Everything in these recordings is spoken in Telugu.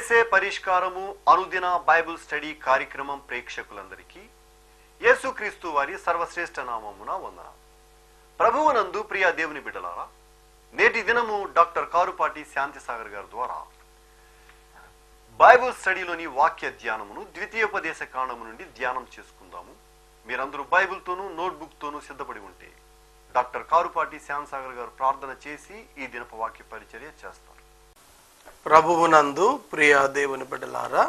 చేసే పరిష్కారము అనుదిన బైబిల్ స్టడీ కార్యక్రమం ప్రేక్షకులందరికీ యేసుక్రీస్తు వారి సర్వశ్రేష్ఠ నామమున వందనాలు. ప్రభువునందు ప్రియ దేవుని బిడ్డలారా, నేటి దినము డాక్టర్ కారుపాటి శాంతిసాగర్ గారి ద్వారా బైబిల్ స్టడీలోని వాక్య ధ్యానమును ద్వితీయోపదేశ కాండము నుండి ధ్యానం చేసుకుందాము. మీరందరూ బైబిల్తోనూ నోట్బుక్తోనూ సిద్ధపడి ఉంటే డాక్టర్ కారుపాటి శాంతిసాగర్ గారు ప్రార్థన చేసి ఈ దినపు వాక్య పరిచర్య చేస్తారు. ప్రభువునందు ప్రియ దేవుని బిడ్డలారా,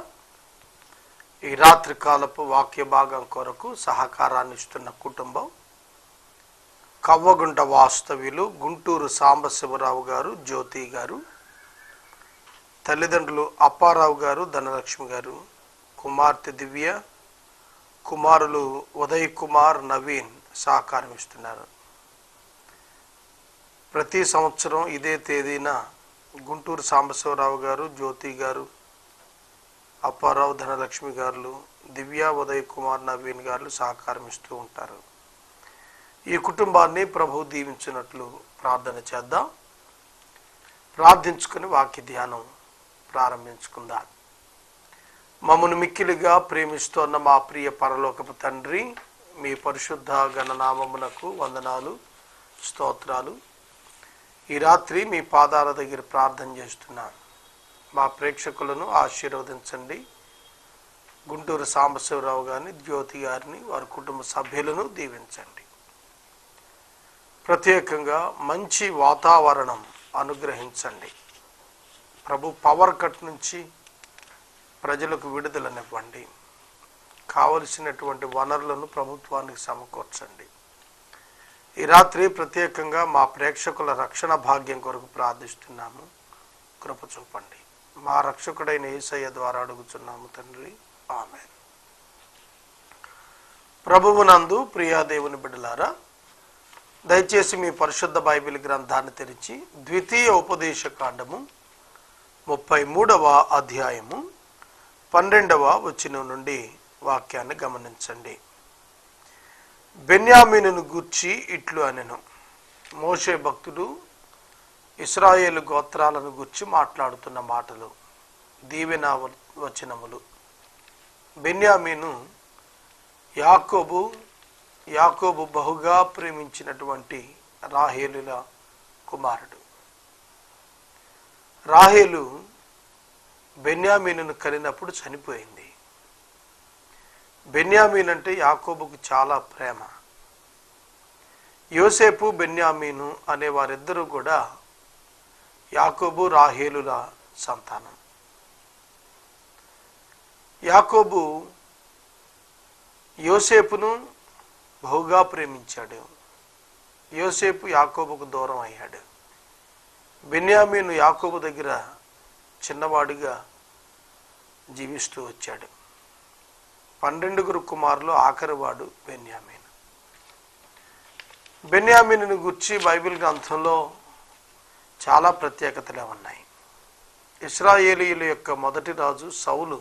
ఈ రాత్రి కాలపు వాక్య భాగం కొరకు సహకారాన్ని ఇస్తున్న కుటుంబం కవ్వగుంట వాస్తవ్యులు గుంటూరు సాంబశివరావు గారు, జ్యోతి గారు, తల్లిదండ్రులు అప్పారావు గారు, ధనలక్ష్మి గారు, కుమార్తె దివ్య, కుమారులు ఉదయ్ కుమార్, నవీన్ సహకారం ఇస్తున్నారు. ప్రతి సంవత్సరం ఇదే తేదీన గుంటూరు సాంబశివరావు గారు, జ్యోతి గారు, అప్పారావు, ధనలక్ష్మి గారు, దివ్య, ఉదయ్ కుమార్, నవీన్ గారు సహకారం ఇస్తూ ఉంటారు. ఈ కుటుంబాన్ని ప్రభు దీవించినట్లు ప్రార్థన చేద్దాం. ప్రార్థించుకుని వాక్య ధ్యానం ప్రారంభించుకుందాం. మమ్మను మిక్కిలిగా ప్రేమిస్తున్న మా ప్రియ పరలోకపు తండ్రి, మీ పరిశుద్ధ గణనామమునకు వందనాలు, స్తోత్రాలు. ఈ రాత్రి మీ పాదాల దగ్గర ప్రార్థన చేస్తున్నాను. మా ప్రేక్షకులను ఆశీర్వదించండి. గుంటూరు సాంబశివరావు గారిని, జ్యోతి గారిని, వారి కుటుంబ సభ్యులను దీవించండి. ప్రత్యేకంగా మంచి వాతావరణం అనుగ్రహించండి. ప్రభు పవర్ కట్ నుంచి ప్రజలకు విడుదలనివ్వండి. కావలసినటువంటి వనరులను ప్రభుత్వానికి సమకూర్చండి. ఈ రాత్రి ప్రత్యేకంగా మా ప్రేక్షకుల రక్షణ భాగ్యం కొరకు ప్రార్థిస్తున్నాము. కృప చూపండి. మా రక్షకుడైన యేసయ్య ద్వారా అడుగుచున్నాము తండ్రి, ఆమేన్. ప్రభువునందు ప్రియ దేవుని బిడ్డలారా, దయచేసి మీ పరిశుద్ధ బైబిల్ గ్రంథాన్ని తెరిచి ద్వితీయ ఉపదేశ కాండము 33వ అధ్యాయము 12వ వచనం నుండి వాక్యాన్ని గమనించండి. బెన్యామీనును గూర్చి ఇట్లు అనెను. మోషే భక్తుడు ఇశ్రాయేలు గోత్రాలను గూర్చి మాట్లాడుతున్న మాటలు, దీవెన వచనములు. బెన్యామీను యాకోబు బహుగా ప్రేమించినటువంటి రాహేలుల కుమారుడు. రాహేలు బెన్యామీనును కనినప్పుడు చనిపోయింది. బెన్యామీన్ అంటే యాకోబుకు చాలా ప్రేమ. యోసేపు, బెన్యామీను అనే వారిద్దరూ కూడా యాకోబు, రాహేలుల సంతానం. యాకోబు యోసేపును బహుగా ప్రేమించాడు. యోసేపు యాకోబుకు దూరం అయ్యాడు. బెన్యామీను యాకోబు దగ్గర చిన్నవాడిగా జీవిస్తూ వచ్చాడు. 12 కుమారులు ఆఖరివాడు బెన్యామీను. బెన్యామీనుని గురించి బైబిల్ గ్రంథంలో చాలా ప్రత్యేకతలే ఉన్నాయి. ఇశ్రాయేలీయుల యొక్క మొదటి రాజు సౌలు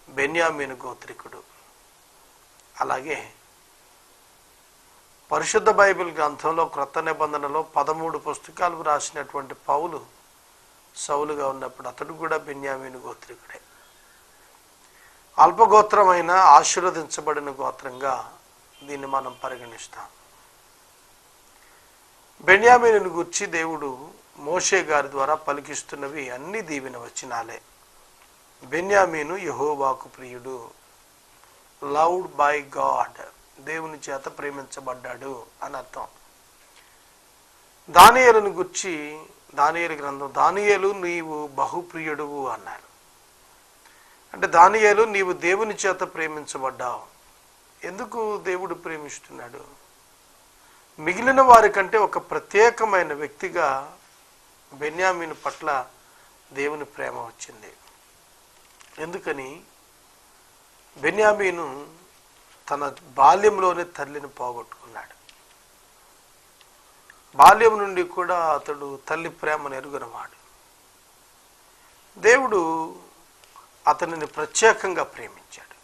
బెన్యామీను గోత్రికుడు. అలాగే పరిశుద్ధ బైబిల్ గ్రంథంలో క్రొత్త నిబంధనలో 13 పుస్తకాలు రాసినటువంటి పౌలు సౌలుగా ఉన్నప్పుడు అతడు కూడా బెన్యామీను గోత్రికుడే. అల్పగోత్రమైన ఆశీర్వదించబడిన గోత్రంగా దీన్ని మనం పరిగణిస్తాం. బెన్యామీనుని గురించి దేవుడు మోషే గారి ద్వారా పలికిస్తున్నవి అన్ని దీవెన వచనాలే. బెన్యామీను యెహోవాకు ప్రియుడు, లవ్డ్ బై గాడ్, దేవుని చేత ప్రేమించబడ్డాడు అని అర్థం. దానియేలును గురించి దానియేలు గ్రంథం, దానియేలు నీవు బహుప్రియుడువు అన్నారు. అంటే దానియేలు నీవు దేవుని చేత ప్రేమించబడ్డావు. ఎందుకు దేవుడు ప్రేమిస్తున్నాడు? మిగిలిన వారి కంటే ఒక ప్రత్యేకమైన వ్యక్తిగా బెన్యామీను పట్ల దేవుని ప్రేమ వచ్చింది. ఎందుకని? బెన్యామీను తన బాల్యంలోనే తల్లిని పోగొట్టుకున్నాడు. బాల్యం నుండి కూడా అతడు తల్లి ప్రేమను ఎరుగనివాడు. దేవుడు అతనిని ప్రత్యేకంగా ప్రేమించాడు.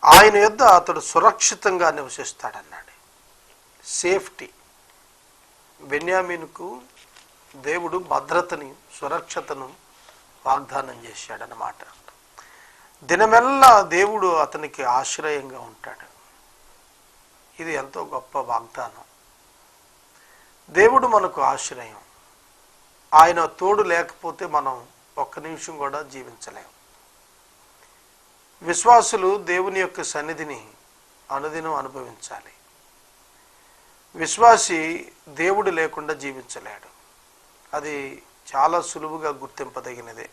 ఆయన యొద్ద అతడు సురక్షితంగా నివసిస్తాడన్నాడు. సేఫ్టీ. బెన్యామీనుకు దేవుడు భద్రతని, సురక్షతను వాగ్దానం చేశాడనమాట. దినమెల్లా దేవుడు అతనికి ఆశ్రయంగా ఉంటాడు. ఇది ఎంతో గొప్ప వాగ్దానం. దేవుడు మనకు ఆశ్రయం. ఆయన తోడు లేకపోతే మనం ఒక్క నిమిషం కూడా జీవించలేం. విశ్వాసులు దేవుని యొక్క సన్నిధిని అనుదినం అనుభవించాలి. విశ్వాసి దేవుడు లేకుండా జీవించలేడు. అది చాలా సులువుగా గుర్తింపదగినదే.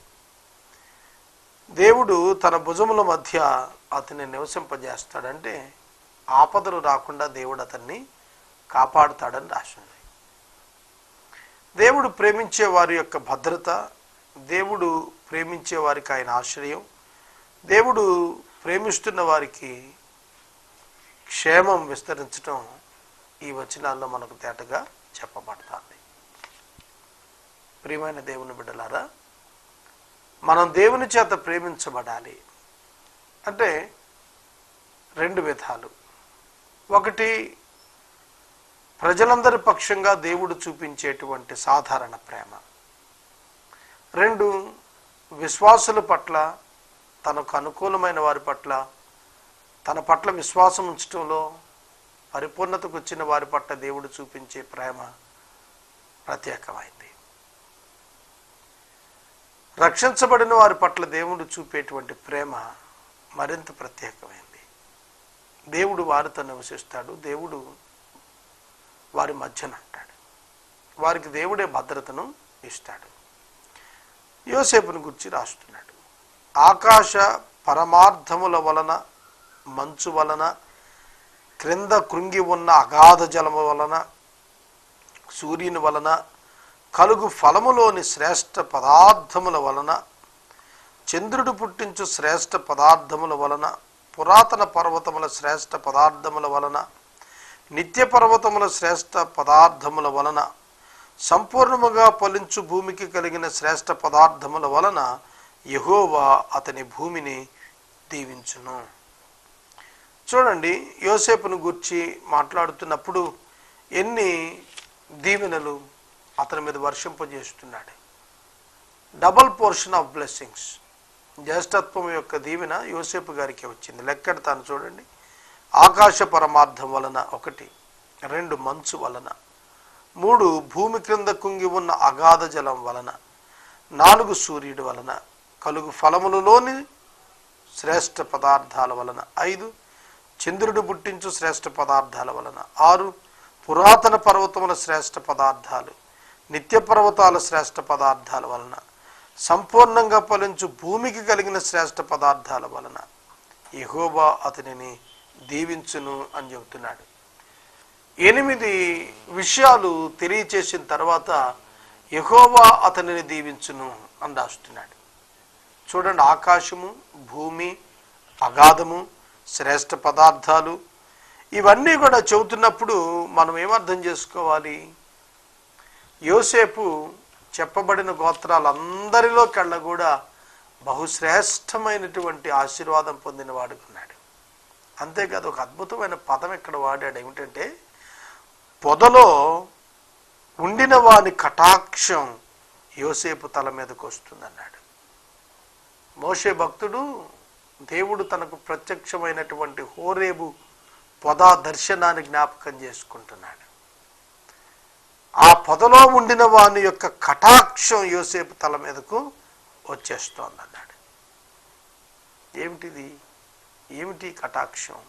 దేవుడు తన భుజముల మధ్య అతన్ని నివసింపజేస్తాడంటే ఆపదలు రాకుండా దేవుడు అతన్ని కాపాడుతాడని రాసింది. దేవుడు ప్రేమించే వారి యొక్క భద్రత, దేవుడు ప్రేమించే వారికి ఆయన ఆశ్రయం, దేవుడు ప్రేమిస్తున్న వారికి క్షేమం విస్తరించడం ఈ వచనాల్లో మనకు తేటగా చెప్పబడుతుంది. ప్రియమైన దేవుని బిడ్డలారా, మనం దేవుని చేత ప్రేమించబడాలి అంటే రెండు విధాలు. ఒకటి, ప్రజలందరి పక్షంగా దేవుడు చూపించేటువంటి సాధారణ ప్రేమ. రెండు, విశ్వాసుల పట్ల, తనకు అనుకూలమైన వారి పట్ల, తన పట్ల విశ్వాసం ఉంచడంలో పరిపూర్ణతకు వచ్చిన వారి పట్ల దేవుడు చూపించే ప్రేమ ప్రత్యేకమైంది. రక్షించబడిన వారి పట్ల దేవుడు చూపేటువంటి ప్రేమ మరింత ప్రత్యేకమైంది. దేవుడు వారితో నివసిస్తాడు. దేవుడు వారి మధ్యన ఉంటాడు. వారికి దేవుడే భద్రతను ఇస్తాడు. యోసేపును గురించి రాస్తున్నాడు. ఆకాశ పరమార్థముల వలన, మంచు వలన, క్రింద కృంగి ఉన్న అగాధ జలము వలన, సూర్యుని వలన, కలుగు ఫలములోని శ్రేష్ఠ పదార్థముల వలన, చంద్రుడు పుట్టించు శ్రేష్ఠ పదార్థముల వలన, పురాతన పర్వతముల శ్రేష్ఠ పదార్థముల వలన, నిత్య పర్వతముల శ్రేష్ఠ పదార్థముల వలన, సంపూర్ణముగా ఫలించు భూమికి కలిగిన శ్రేష్ఠ పదార్థముల వలన యెహోవా అతని భూమిని దీవించును. చూడండి, యోసేపును గూర్చి మాట్లాడుతున్నప్పుడు ఎన్ని దీవెనలు అతని మీద వర్షింపజేస్తున్నాడు. Double portion of blessings. జ్యేష్ఠత్వం యొక్క దీవెన యోసేపు గారికి వచ్చింది. లెక్కెడతాను చూడండి. ఆకాశ పరమార్థం వలన ఒకటి, రెండు మంచు వలన, మూడు భూమి క్రింద కుంగి ఉన్న అగాధ జలం వలన, నాలుగు సూర్యుడి వలన, కలుగు ఫలములలోని శ్రేష్ఠ పదార్థాల వలన, ఐదు చంద్రుడు పుట్టించు శ్రేష్ఠ పదార్థాల వలన, ఆరు పురాతన పర్వతముల శ్రేష్ఠ పదార్థాలు, నిత్య పర్వతాల శ్రేష్ఠ పదార్థాల వలన, సంపూర్ణంగా ఫలించు భూమికి కలిగిన శ్రేష్ఠ పదార్థాల వలన యెహోవా అతనిని దీవించును అని చెబుతున్నాడు. 8 విషయాలు తెలియచేసిన తర్వాత యెహోవా అతనిని దీవించును అని రాస్తున్నాడు. చూడండి, ఆకాశము, భూమి, అగాధము, శ్రేష్ఠ పదార్థాలు, ఇవన్నీ కూడా చెబుతున్నప్పుడు మనం ఏమర్థం చేసుకోవాలి? యోసేపు చెప్పబడిన గోత్రాలందరిలో కళ్ళ కూడా బహుశ్రేష్టమైనటువంటి ఆశీర్వాదం పొందిన వాడుకున్నాడు. అంతేకాదు, ఒక అద్భుతమైన పదం ఇక్కడ వాడాడు. ఏమిటంటే, పొదలో ఉండిన వాని కటాక్షం యోసేపు తల మీదకు వస్తుందన్నాడు. మోషే భక్తుడు దేవుడు తనకు ప్రత్యక్షమైనటువంటి హోరేబు పొద దర్శనాన్ని జ్ఞాపకం చేసుకుంటున్నాడు. ఆ పొదలో ఉండిన వాని యొక్క కటాక్షం యోసేపు తల మీదకు వచ్చేస్తోందన్నాడు. ఏమిటిది? ఏమిటి కటాక్షం?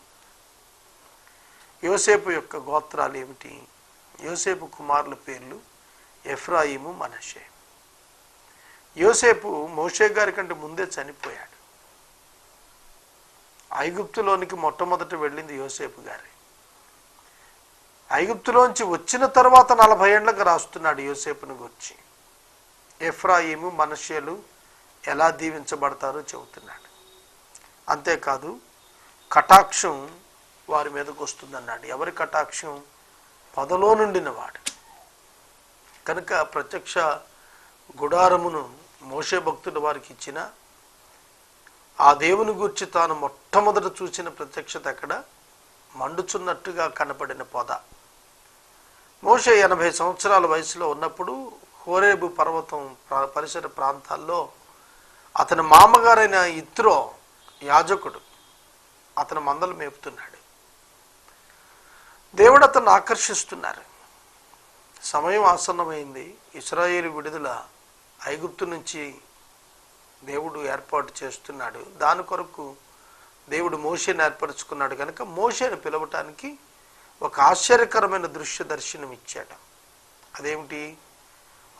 యోసేపు యొక్క గోత్రాలు ఏమిటి? యోసేపు కుమారుల పేర్లు ఎఫ్రాయిము, మనషే. యోసేపు మోషే గారి కంటే ముందే చనిపోయాడు. ఐగుప్తులోనికి మొట్టమొదట వెళ్ళింది యోసేపు గారి. ఐగుప్తులోంచి వచ్చిన తర్వాత 40 ఏళ్లకు రాస్తున్నాడు యోసేపును గురించి. ఎఫ్రాయిము, మనషేలు ఎలా దీవించబడతారో చెబుతున్నాడు. అంతేకాదు, కటాక్షం వారి మీదకు వస్తుందన్నాడు. ఎవరి కటాక్షం? పొదలో నుండిన వాడు. కనుక ప్రత్యక్ష గుడారమును మోషే భక్తుడు వారికి ఇచ్చిన ఆ దేవుని గూర్చి తాను మొట్టమొదట చూసిన ప్రత్యక్షత ఎక్కడ? మండుచున్నట్టుగా కనపడిన పొద. మోషే 80 సంవత్సరాల వయసులో ఉన్నప్పుడు హోరేబు పర్వతం పరిసర ప్రాంతాల్లో అతని మామగారైన ఇత్రో యాజకుడు అతని మందలు మేపుతున్నాడు. దేవుడు అతన్ని ఆకర్షిస్తున్నారు. సమయం ఆసన్నమైంది. ఇశ్రాయేలు విడుదల ఐగుప్తు నుంచి దేవుడు ఏర్పాటు చేస్తున్నాడు. దాని కొరకు దేవుడు మోషేని ఏర్పరచుకున్నాడు కనుక మోషేని పిలవటానికి ఒక ఆశ్చర్యకరమైన దృశ్య దర్శనం ఇచ్చాడు. అదేమిటి?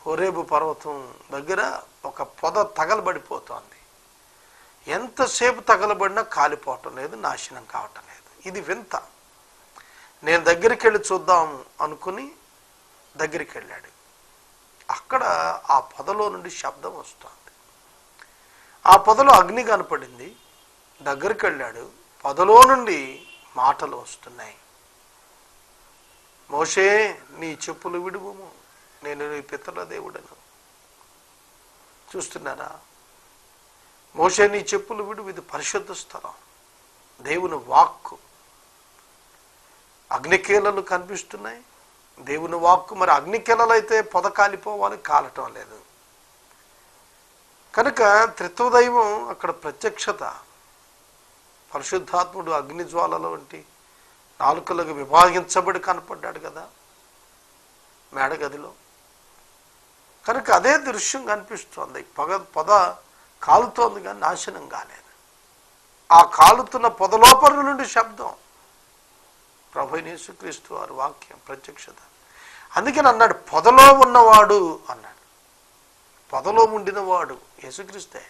హోరేబు పర్వతం దగ్గర ఒక పొద తగలబడిపోతోంది. ఎంతసేపు తగలబడినా కాలిపోవటం లేదు, నాశనం కావటం లేదు. ఇది వింత. నేను దగ్గరికి వెళ్ళి చూద్దాం అనుకుని దగ్గరికి వెళ్ళాడు. అక్కడ ఆ పొదలో నుండి శబ్దం వస్తుంది. ఆ పొదలో అగ్ని కనపడింది. దగ్గరికి వెళ్ళాడు. పొదలో నుండి మాటలు వస్తున్నాయి. మోషే, నీ చెప్పులు విడువుము, నేను నీ పితరుల దేవుడను. చూస్తున్నారా? మోషే, నీ చెప్పులు విడువు, ఇది పరిశుద్ధ స్థలం, దేవుని వాక్కు. అగ్నికీలలు కనిపిస్తున్నాయి, దేవుని వాక్కు. మరి అగ్నికీలలు అయితే పొద కాలిపోవాలి, కాలటం లేదు కనుక త్రిత్వదైవం అక్కడ ప్రత్యక్షత. పరిశుద్ధాత్ముడు అగ్నిజ్వాలల వంటి నాలుకలకు విభాగించబడి కనపడ్డాడు కదా మేడగదిలో. కనుక అదే దృశ్యం కనిపిస్తోంది. పొద కాలుతోంది కానీ నాశనం కాలేదు. ఆ కాలుతున్న పొద లోపల నుండి శబ్దం. ప్రభువైన యేసుక్రీస్తు వారి వాక్యం ప్రత్యక్షత. అందుకని అన్నాడు, పొదలో ఉన్నవాడు అన్నాడు. పొదలో ఉండినవాడు యేసుక్రీస్తే.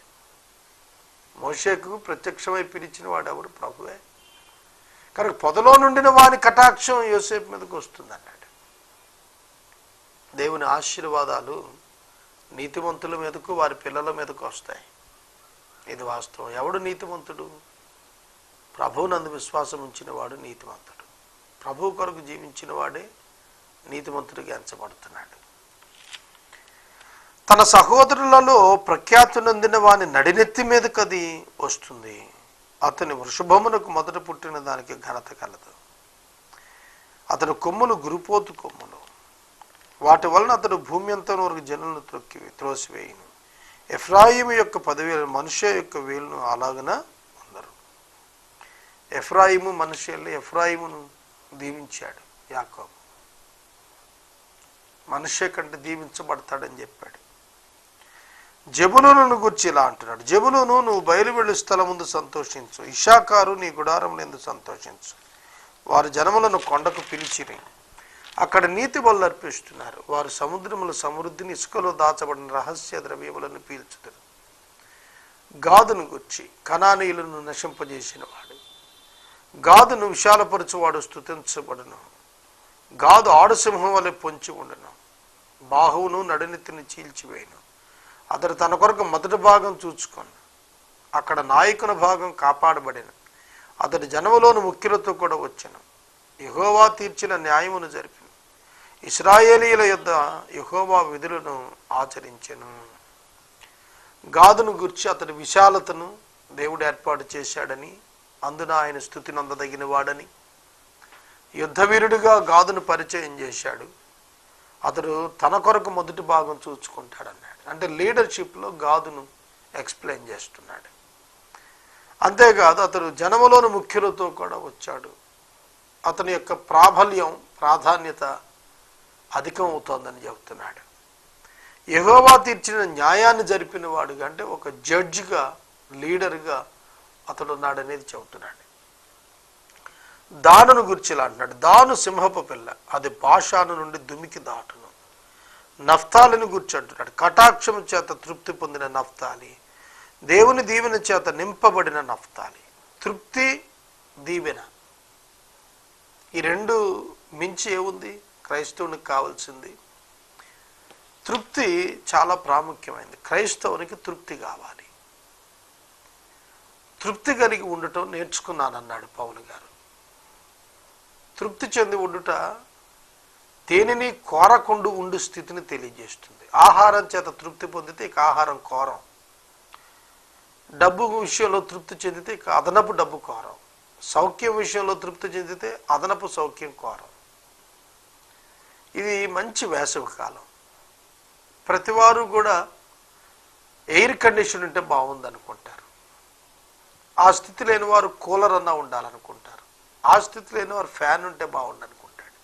మోషేకు ప్రత్యక్షమై పిలిచిన వాడు ఎవరు? ప్రభువే. కనుక పొదలో నుండిన వాని కటాక్షం యోసేపు మీదకి వస్తుంది అన్నాడు. దేవుని ఆశీర్వాదాలు నీతిమంతుల మీదకు, వారి పిల్లల మీదకు వస్తాయి. ఇది వాస్తవం. ఎవడు నీతిమంతుడు? ప్రభువునందు విశ్వాసం ఉంచిన వాడు నీతిమంతుడు. ప్రభువు కొరకు జీవించిన వాడే నీతిమంతుడిగా ఎంచబడుతున్నాడు. తన సహోదరులలో ప్రఖ్యాతి నొందిన వాని నడినెత్తి మీదకి అది వస్తుంది. అతని వృషభమునకు మొదట పుట్టిన దానికి ఘనత కలదు. అతని కొమ్ములు గురుపోతు కొమ్ములు, వాటి వలన అతడు భూమి అంతా వరకు జనులను త్రోసివేయును. ఎఫ్రాయిము యొక్క 10,000 మనుష్య యొక్క వేలును అలాగన అందరు. ఎఫ్రాయిము మనుష్యులు ఎఫ్రాయిమును దీవించాడు యాకోబు. మనుష్య కంటే దీవించబడతాడని చెప్పాడు. జెబులూనును గురించి ఇలా అంటున్నాడు, జెబులూను, నువ్వు బయలు వెళ్ళు స్థలం ముందు సంతోషించు. ఇషాకారు, నీ గుడారములందు సంతోషించు. వారి జనములను కొండకు పిలిచిరి, అక్కడ నీతి బలులు అర్పిస్తున్నారు. వారు సముద్రముల సమృద్ధిని, ఇసుకలో దాచబడిన రహస్య ద్రవ్యములను పీల్చుతారు. గాదును గుర్చి, కనానీయులను నశింపజేసిన వాడు. గాదును విశాలపరచువాడు స్తుతించబడును. గాదు ఆడుసింహం వలె పొంచి ఉండును. బాహువును నడునెత్తిని చీల్చివేయను. అతడు తన కొరకు మొదటి భాగం చూచుకొని, అక్కడ నాయకుని భాగం కాపాడబడిన. అతడి జనములోని ముఖ్యులతో కూడా వచ్చెను. యెహోవా తీర్చిన న్యాయమును జరిపిన. ఇశ్రాయేలీయుల యొద్ద యెహోవా విధులను ఆచరించెను. గాదును గుర్చి అతడి విశాలతను దేవుడు ఏర్పాటు చేశాడని, అందున ఆయన స్తుతి నొందదగిన వాడని, యుద్ధవీరుడిగా గాదును పరిచయం చేశాడు. అతడు తన కొరకు మొదటి భాగం చూచుకుంటాడన్నాడు. అంటే లీడర్షిప్లో గాదును ఎక్స్ప్లెయిన్ చేస్తున్నాడు. అంతేకాదు అతడు జనములోని ముఖ్యులతో కూడా వచ్చాడు. అతని యొక్క ప్రాధాన్యత అధికం అవుతోందని చెబుతున్నాడు. యెహోవా తీర్చిన న్యాయాన్ని జరిపిన వాడుగా, అంటే ఒక జడ్జిగా, లీడర్గా అతడు ఉన్నాడనేది చెబుతున్నాడు. దానును గురించి ఇలా అంటున్నాడు, దాను సింహపు పిల్ల, అది బాషాను నుండి దుమికి దాటును. నఫ్తాలిని గురించి అంటున్నాడు, కటాక్షము చేత తృప్తి పొందిన నఫ్తాలి, దేవుని దీవెన చేత నింపబడిన నఫ్తాలి. తృప్తి, దీవెన, ఈ రెండు మించి ఏముంది క్రైస్తవునికి కావాల్సింది? తృప్తి చాలా ప్రాముఖ్యమైనది. క్రైస్తవునికి తృప్తి కావాలి. తృప్తి కలిగి ఉండటం నేర్చుకున్నానన్నాడు పౌలు గారు. తృప్తి చెంది ఉండుట దేనిని కోరకుండా ఉండు స్థితిని తెలియజేస్తుంది. ఆహారం చేత తృప్తి పొందితే ఇక ఆహారం కోరం. డబ్బు విషయంలో తృప్తి చెందితే ఇక అదనపు డబ్బు కోరం. సౌఖ్యం విషయంలో తృప్తి చెందితే అదనపు సౌఖ్యం కోరం. ఇది మంచి వేసవి కాలం. ప్రతివారు కూడా ఎయిర్ కండిషన్ ఉంటే బాగుంది అనుకుంటారు. ఆ స్థితి లేని వారు కూలర్ అన్నా ఉండాలనుకుంటారు. ఆ స్థితి లేని వారు ఫ్యాన్ ఉంటే బాగుండు అనుకుంటాడు.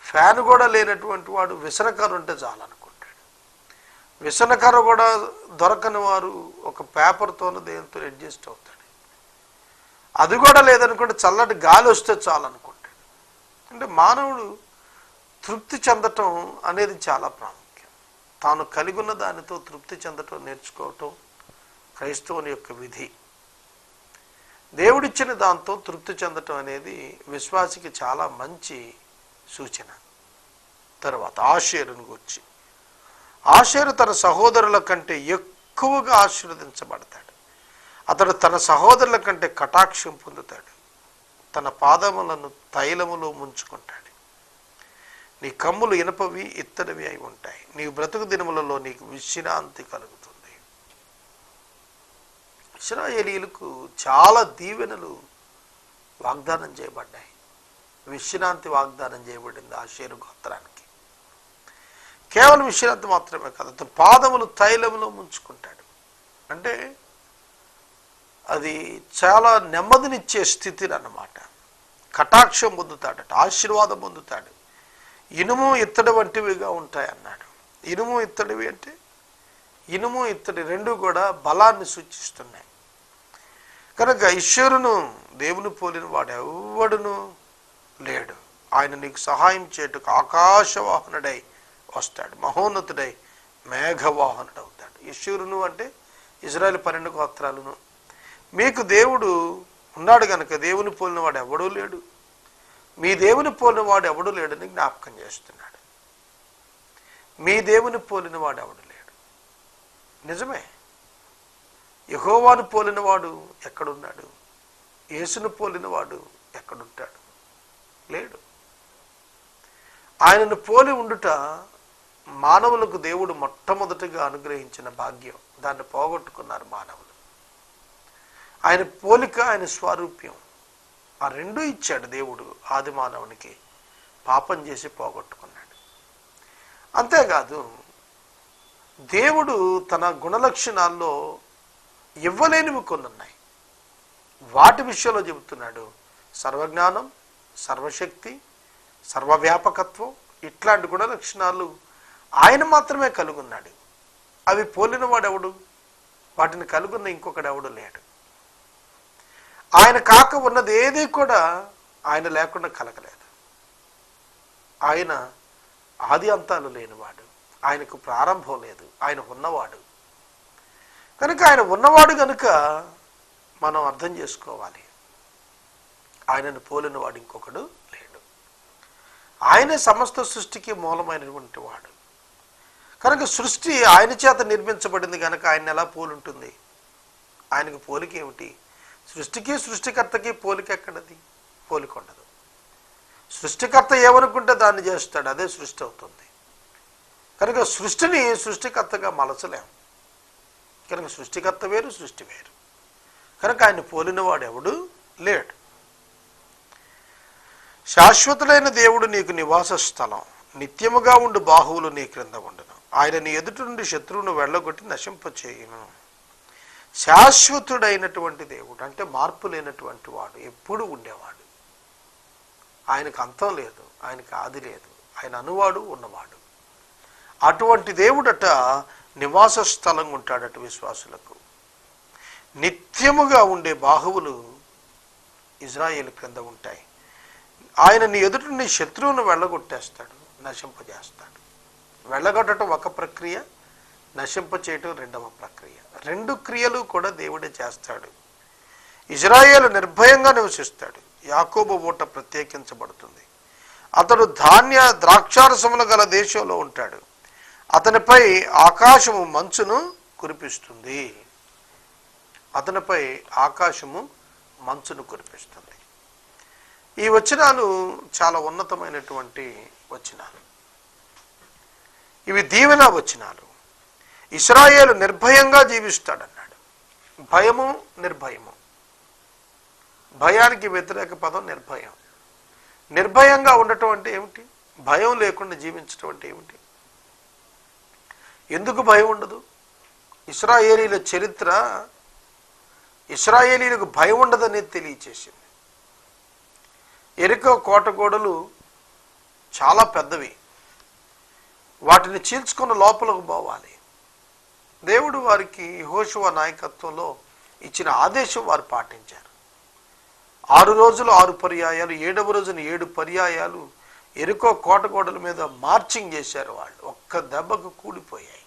ఫ్యాన్ కూడా లేనటువంటి వాడు విసనకర్ర ఉంటే చాలనుకుంటాడు. విసనకర్ర కూడా దొరకని వారు ఒక పేపర్తోనూ దేనితో అడ్జస్ట్ అవుతాడు. అది కూడా లేదనుకుంటే చల్లటి గాలి వస్తే చాలనుకుంటాడు. అంటే మానవుడు తృప్తి చెందటం అనేది చాలా ప్రాముఖ్యం. తాను కలిగి ఉన్న దానితో తృప్తి చెందటం నేర్చుకోవటం క్రైస్తవుని యొక్క విధి. దేవుడిచ్చిన దాంతో తృప్తి చెందటం అనేది విశ్వాసికి చాలా మంచి సూచన. తర్వాత ఆషేరుని గురించి, ఆషేరు తన సహోదరుల కంటే ఎక్కువగా ఆశీర్వదించబడతాడు. అతడు తన సహోదరుల కంటే కటాక్షం పొందుతాడు. తన పాదములను తైలములో ముంచుకుంటాడు. నీ కమ్ములు ఇనపవి ఇత్తడివి అయి ఉంటాయి. నీ బ్రతుకు దినములలో నీకు విశ్రాంతి కలుగుతుంది. ఇశ్రాయేలీయులకు చాలా దీవెనలు వాగ్దానం చేయబడ్డాయి. విశ్రాంతి వాగ్దానం చేయబడింది ఆషేరు గోత్రానికి. కేవలం విశ్రాంతి మాత్రమే కాదు, అతను పాదములు తైలములో ముంచుకుంటాడు. అంటే అది చాలా నెమ్మదినిచ్చే స్థితి అన్నమాట. కటాక్షం పొందుతాడట, ఆశీర్వాదం పొందుతాడు. ఇనుము ఇత్తడి వంటివిగా ఉంటాయి అన్నాడు. ఇనుము ఇత్తడివి అంటే ఇనుము ఇత్తడి రెండు కూడా బలాన్ని సూచిస్తున్నాయి. కనుక ఈశ్వరును దేవుని పోలిన వాడు ఎవడును లేడు. ఆయన నీకు సహాయం చేయుటకు ఆకాశవాహనుడై వస్తాడు, మహోన్నతుడై మేఘవాహనుడు అవుతాడు. ఈశ్వరును అంటే ఇజ్రాయేల్ 12 గోత్రాలను. మీకు దేవుడు ఉన్నాడు కనుక దేవుని పోలిన వాడు ఎవడూ లేడు. మీ దేవుని పోలిన వాడు ఎవడు లేడని జ్ఞాపకం చేస్తున్నాడు. మీ దేవుని పోలిన వాడు ఎవడు లేడు. నిజమే, యెహోవాను పోలిన వాడు ఎక్కడున్నాడు? యేసును పోలిన వాడు ఎక్కడుంటాడు? లేడు. ఆయనను పోలి ఉండుట మానవులకు దేవుడు మొట్టమొదటిగా అనుగ్రహించిన భాగ్యం. దాన్ని పోగొట్టుకున్నారు మానవులు. ఆయన పోలిక, ఆయన స్వారూప్యం, ఆ రెండూ ఇచ్చాడు దేవుడు ఆది మానవునికి. పాపం చేసి పోగొట్టుకున్నాడు. అంతేకాదు, దేవుడు తన గుణలక్షణాల్లో ఇవ్వలేనివి కొన్ని ఉన్నాయి. వాటి విషయంలో చెబుతున్నాడు. సర్వజ్ఞానం, సర్వశక్తి, సర్వవ్యాపకత్వం, ఇట్లాంటి గుణలక్షణాలు ఆయన మాత్రమే కలుగున్నాడు. అవి పోలిన వాడెవడు? వాటిని కలుగున్న ఇంకొకడు ఎవడు లేడు. ఆయన కాక ఉన్నది ఏది కూడా ఆయన లేకుండా కలగలేదు. ఆయన ఆది అంతాలు లేనివాడు, ఆయనకు ప్రారంభం లేదు, ఆయన ఉన్నవాడు. కనుక ఆయన ఉన్నవాడు కనుక మనం అర్థం చేసుకోవాలి, ఆయనను పోలిన వాడు ఇంకొకడు లేడు. ఆయనే సమస్త సృష్టికి మూలమైనటువంటి వాడు. కనుక సృష్టి ఆయన చేత నిర్మించబడింది కనుక ఆయన ఎలా పోలుంటుంది? ఆయనకు పోలిక ఏమిటి? సృష్టికి సృష్టికర్తకి పోలిక ఎక్కడది? పోలిక ఉండదు. సృష్టికర్త ఏమనుకుంటే దాన్ని చేస్తాడు, అదే సృష్టి అవుతుంది. కనుక సృష్టిని సృష్టికర్తగా మలచలేం. కనుక సృష్టికర్త వేరు, సృష్టి వేరు. కనుక ఆయన పోలినవాడు ఎవడు లేడు. శాశ్వతులైన దేవుడు నీకు నివాస స్థలం, నిత్యముగా ఉండు బాహువులు నీ క్రింద ఉండును. ఆయన నీ ఎదుటి నుండి శత్రువును వెళ్ళగొట్టి నశింపచేయును. శాశ్వతుడైనటువంటి దేవుడు అంటే మార్పు లేనటువంటి వాడు, ఎప్పుడు ఉండేవాడు. ఆయనకు అంతం లేదు, ఆయనకు ఆది లేదు, ఆయన అనువాడు ఉన్నవాడు. అటువంటి దేవుడట నివాస స్థలంగా ఉంటాడట విశ్వాసులకు. నిత్యముగా ఉండే బాహువులు ఇజ్రాయేలు క్రింద ఉంటాయి. ఆయన నీ ఎదుటి నీ శత్రువును వెళ్ళగొట్టేస్తాడు, నశింపజేస్తాడు. వెళ్ళగొట్టడం ఒక ప్రక్రియ, నశింప చేయటం రెండవ ప్రక్రియ. రెండు క్రియలు కూడా దేవుడే చేస్తాడు. ఇజ్రాయేలు నిర్భయంగా నివసిస్తాడు. యాకోబు ఊట ప్రత్యేకించబడుతుంది. అతడు ధాన్య ద్రాక్షారసములు గల దేశంలో ఉంటాడు. అతనిపై ఆకాశము మంచును కురిపిస్తుంది. అతనిపై ఆకాశము మంచును కురిపిస్తుంది. ఈ వచనాలు చాలా ఉన్నతమైనటువంటి వచనాలు. ఇవి దీవెన వచనాలు. ఇశ్రాయేలు నిర్భయంగా జీవిస్తాడన్నాడు. భయము, నిర్భయము. భయానికి వ్యతిరేక పదం నిర్భయం. నిర్భయంగా ఉండటం అంటే ఏమిటి? భయం లేకుండా జీవించటం అంటే ఏమిటి? ఎందుకు భయం ఉండదు? ఇశ్రాయేలీల చరిత్ర ఇశ్రాయేలీలకు భయం ఉండదనేది తెలియచేసింది. యెరికో కోట గోడలు చాలా పెద్దవి, వాటిని చీల్చుకున్న లోపలకు పోవాలి. దేవుడు వారికి యెహోషువ నాయకత్వంలో ఇచ్చిన ఆదేశం వారు పాటించారు. 6 రోజులు 6 పర్యాయాలు, 7వ రోజున 7 పర్యాయాలు యెరికో కోట గోడల మీద మార్చింగ్ చేశారు. వాళ్ళు ఒక్క దెబ్బకు కూలిపోయాయి.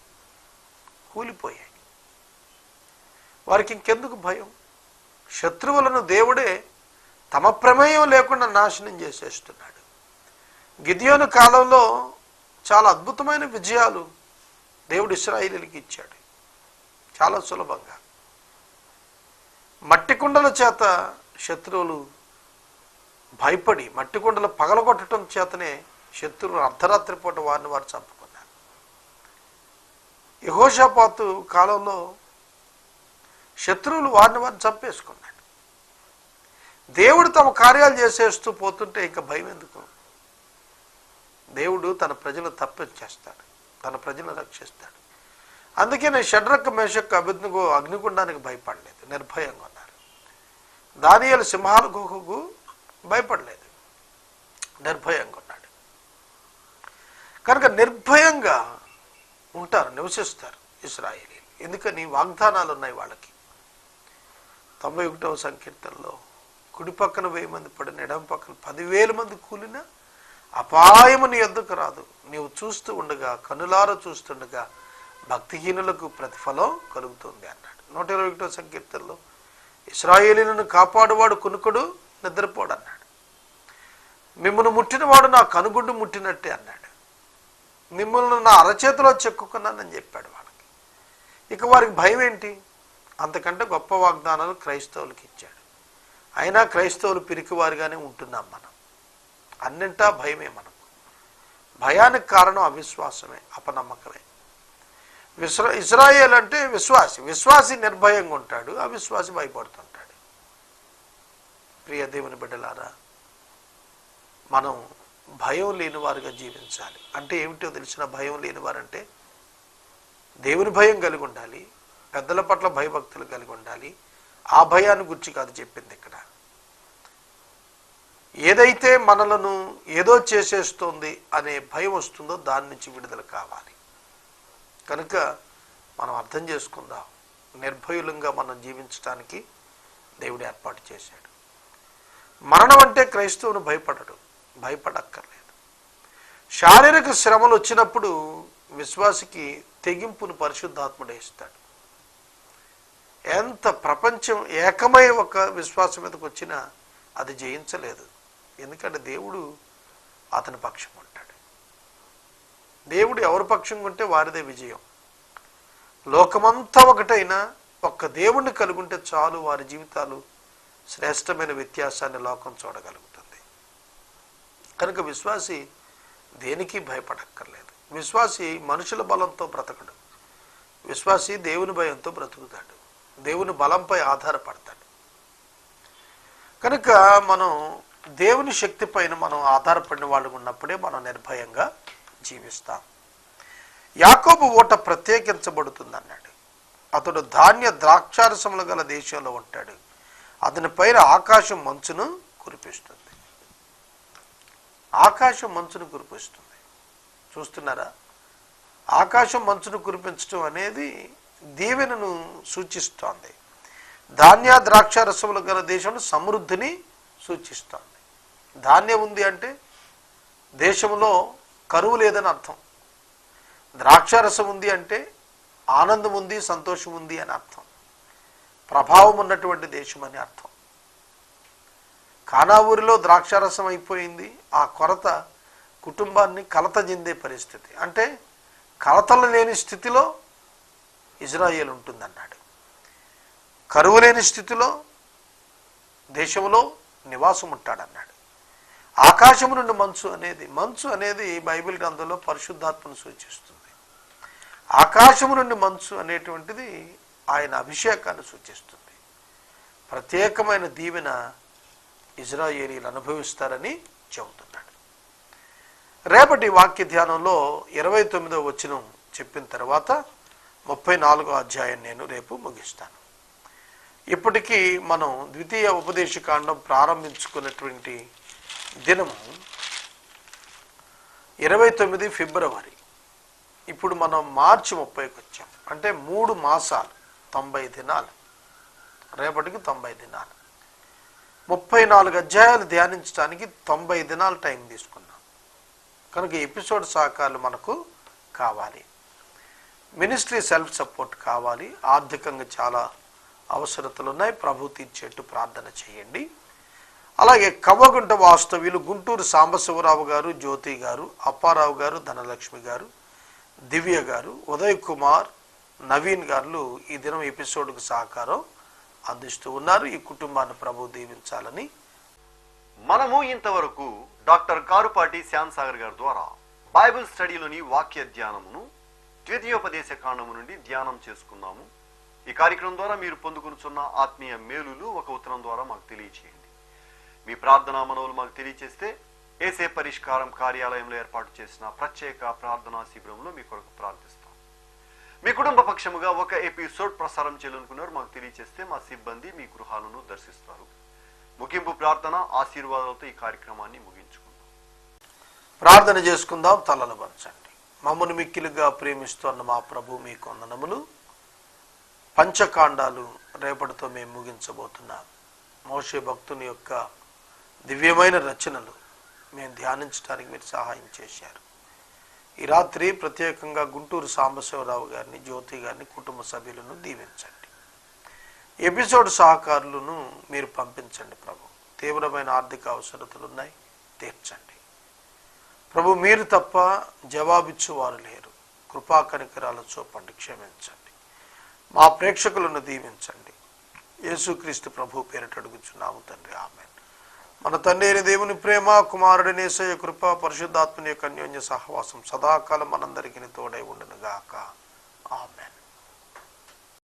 వారికి ఇంకెందుకు భయం? శత్రువులను దేవుడే తమ ప్రమేయం లేకుండా నాశనం చేసేస్తున్నాడు. గిద్యోను కాలంలో చాలా అద్భుతమైన విజయాలు దేవుడు ఇశ్రాయేలీయులకు ఇచ్చాడు. చాలా సులభంగా మట్టి కుండల చేత శత్రువులు భయపడి, మట్టి కుండలు పగలగొట్టడం చేతనే శత్రువులు అర్ధరాత్రి పూట వారిని వారు చంపుకున్నారు. యెహోషాపాతు కాలంలో శత్రువులు వారిని వారిని చంపేసుకున్నాడు. దేవుడు తమ కార్యాలు చేసేస్తూ పోతుంటే ఇంకా భయం ఎందుకు? దేవుడు తన ప్రజలను తప్పించేస్తాడు, తన ప్రజలను రక్షిస్తాడు. అందుకే నేను షడ్రక్ మేషక్ అబేద్నెగో అగ్నిగుండానికి భయపడలేదు, నిర్భయంగా ఉన్నారు. దానియేలు సింహాల గుహకు భయపడలేదు, నిర్భయంగా ఉన్నాడు. కనుక నిర్భయంగా ఉంటారు, నివసిస్తారు ఇశ్రాయేలీయులు. ఎందుకని? వాగ్దానాలు ఉన్నాయి వాళ్ళకి. 91వ సంకీర్తనలో కుడి పక్కన 1000 మంది పడిన, ఎడమ పక్కన 10,000 మంది కూలినా అపాయము నీ యొద్దకు రాదు. నీవు చూస్తూ ఉండగా, కనులార చూస్తుండగా భక్తిహీనులకు ప్రతిఫలం కలుగుతుంది అన్నాడు. 121వ సంకీర్తనలో ఇశ్రాయేలీయులను కాపాడువాడు కునుకుడు నిద్రపోడు అన్నాడు. మిమ్మల్ని ముట్టినవాడు నా కనుగుడ్డు ముట్టినట్టే అన్నాడు. మిమ్మల్ని నా అరచేతిలో చెక్కుకున్నానని చెప్పాడు వాళ్ళకి. ఇక వారికి భయం ఏంటి? అంతకంటే గొప్ప వాగ్దానాలు క్రైస్తవులకు ఇచ్చాడు. అయినా క్రైస్తవులు పిరికివారిగానే ఉంటున్నాం మనం. అన్నింటా భయమే మనకు. భయానికి కారణం అవిశ్వాసమే, అపనమ్మకమే. ఇశ్రాయేల్ అంటే విశ్వాసి నిర్భయంగా ఉంటాడు, అవిశ్వాసి భయపడుతుంటాడు. ప్రియ దేవుని బిడ్డలారా, మనం భయం లేని వారుగా జీవించాలి. అంటే ఏమిటో తెలిసిన భయం లేని వారంటే దేవుని భయం కలిగి ఉండాలి, పెద్దల పట్ల భయభక్తులు కలిగి ఉండాలి. ఆ భయాన్ని గురించి కాదు చెప్పింది ఇక్కడ. ఏదైతే మనలను ఏదో చేసేస్తోంది అనే భయం వస్తుందో దాని నుంచి విడుదల కావాలి. కనుక మనం అర్థం చేసుకుందాం, నిర్భయులంగా మనం జీవించడానికి దేవుడు ఏర్పాటు చేశాడు. మరణం అంటే క్రైస్తవుని భయపడక్కర్లేదు. శారీరక శ్రమలు వచ్చినప్పుడు విశ్వాసికి తెగింపును పరిశుద్ధాత్ముడే ఇస్తాడు. ఎంత ప్రపంచం ఏకమై ఒక విశ్వాసం మీదకి వచ్చినా అది జయించలేదు. ఎందుకంటే దేవుడు అతని పక్షం ఉంటాడు. దేవుడు ఎవరి పక్షంగా ఉంటే వారిదే విజయం. లోకమంతా ఒకటైనా ఒక్క దేవుణ్ణి కలుగుంటే చాలు, వారి జీవితాలు శ్రేష్టమైన వ్యత్యాసాన్ని లోకం చూడగలుగుతుంది. కనుక విశ్వాసి దేనికి భయపడక్కర్లేదు. విశ్వాసి మనుషుల బలంతో బ్రతకడు, విశ్వాసి దేవుని భయంతో బ్రతుకుతాడు, దేవుని బలంపై ఆధారపడతాడు. కనుక మనం దేవుని శక్తి పైన మనం ఆధారపడిన వాళ్ళు ఉన్నప్పుడే మనం నిర్భయంగా జీవిస్తాం. యాకోబు ఓట ప్రత్యేకించబడుతుంది అన్నాడు. అతడు ధాన్య ద్రాక్షారసములు గల దేశంలో ఉంటాడు. అతని పైన ఆకాశం మంచును కురిపిస్తుంది. ఆకాశం మంచును కురిపిస్తుంది. చూస్తున్నారా? ఆకాశం మంచును కురిపించడం అనేది దీవెనను సూచిస్తోంది. ధాన్య ద్రాక్షారసములు గల దేశంలో సమృద్ధిని సూచిస్తోంది. ధాన్యం ఉంది అంటే దేశంలో కరువు లేదని అర్థం. ద్రాక్షారసం ఉంది అంటే ఆనందం ఉంది, సంతోషం ఉంది అని అర్థం. ప్రభావం ఉన్నటువంటి దేశం అని అర్థం. కానా ఊరిలో ద్రాక్షారసం అయిపోయింది. ఆ కొరత కుటుంబాన్ని కలత చెందే పరిస్థితి. అంటే కలతలు లేని స్థితిలో ఇజ్రాయేల్ ఉంటుందన్నాడు. కరువు లేని స్థితిలో దేశంలో నివాసం ఉంటాడన్నాడు. ఆకాశము నుండి మంచు అనేది బైబిల్ గ్రంథంలో పరిశుద్ధాత్మను సూచిస్తుంది. ఆకాశము నుండి మంచు అనేటువంటిది ఆయన అభిషేకాన్ని సూచిస్తుంది. ప్రత్యేకమైన దీవెన ఇజ్రాయేలీలు అనుభవిస్తారని చెబుతున్నాడు. రేపటి వాక్య ధ్యానంలో 29వ వచనం చెప్పిన తర్వాత 34వ అధ్యాయం నేను రేపు ముగిస్తాను. ఇప్పటికీ మనం ద్వితీయ ఉపదేశకాండం ప్రారంభించుకున్నటువంటి దినము 29 ఫిబ్రవరి. ఇప్పుడు మనం మార్చి 30కి వచ్చాం. అంటే 3 మాసాలు, 90 దినాలు. రేపటికి 90 దినాలు. 34 అధ్యాయాలు ధ్యానించడానికి 90 దినాలు టైం తీసుకున్నాం. కనుక ఎపిసోడ్ సహకారాలు మనకు కావాలి. మినిస్ట్రీ సెల్ఫ్ సపోర్ట్ కావాలి. ఆర్థికంగా చాలా అవసరతలు ఉన్నాయి. ప్రభు తీర్చేట్టు ప్రార్థన చేయండి. అలాగే కవ్వగుంట వాస్తవ్యులు గుంటూరు సాంబశివరావు గారు, జ్యోతి గారు, అప్పారావు గారు, ధనలక్ష్మి గారు, దివ్య గారు, ఉదయ్ కుమార్, నవీన్ గారు ఈ దినం ఎపిసోడ్కు సహకారం అందిస్తూ ఉన్నారు. ఈ కుటుంబాన్ని ప్రభు దీవించాలని మనము ఇంతవరకు డాక్టర్ కారుపాటి శ్యామ్ సాగర్ గారి ద్వారా బైబిల్ స్టడీలోని వాక్య ధ్యానమును ద్వితీయోపదేశ కాండము నుండి ధ్యానం చేసుకున్నాము. ఈ కార్యక్రమం ద్వారా మీరు పొందుకున్న ఆత్మీయ మేలులు ఒక ఉత్తరం ద్వారా మాకు తెలియచేయండి. మీ ప్రార్థనా మనవులు మాకు తెలియచేస్తే ఏసే పరిష్కారం కార్యాలయంలో ఏర్పాటు చేసిన ప్రత్యేక ప్రార్థనా శిబిరంలో మీ కొరకు ప్రార్థిస్తాం. మీ కుటుంబ పక్షముగా ఒక ఎపిసోడ్ ప్రసారం చేయాలనుకున్నారు మాకు తెలియచేస్తే మా సిబ్బంది మీ గృహాలను దర్శిస్తారు. ముగింపు ప్రార్థన ఆశీర్వాదాలతో ఈ కార్యక్రమాన్ని ముగించుకుందాం. ప్రార్థన చేసుకుందాం. తలలు వంచండి. మమ్మను మిక్కిలుగా ప్రేమిస్తున్న మా ప్రభు మీకు వందనములు. పంచకాండాలు రేపటితో మేము ముగించబోతున్నాం. మోషే భక్తుని యొక్క దివ్యమైన రచనలు మేము ధ్యానించడానికి మీరు సహాయం చేశారు. ఈ రాత్రి ప్రత్యేకంగా గుంటూరు సాంబశివరావు గారిని, జ్యోతి గారిని, కుటుంబ సభ్యులను దీవించండి. ఎపిసోడ్ సహకారులను మీరు పంపించండి ప్రభు. తీవ్రమైన ఆర్థిక అవసరతలు ఉన్నాయి, తీర్చండి ప్రభు. మీరు తప్ప జవాబిచ్చువారు లేరు. కృపా కనికరాలు చూపండి, క్షమించండి. మా ప్రేక్షకులను దీవించండి. యేసుక్రీస్తు ప్రభు పేరిట అడుగుచున్నాము తండ్రి, ఆమేన్. మన తండ్రి అయిన దేవుని ప్రేమ, కుమారుడిని యేసయ్య కృప, పరిశుద్ధాత్మని యొక్క అన్యోన్య సహవాసం సదాకాలం మనందరికీ తోడై ఉండును గాక. ఆమేన్.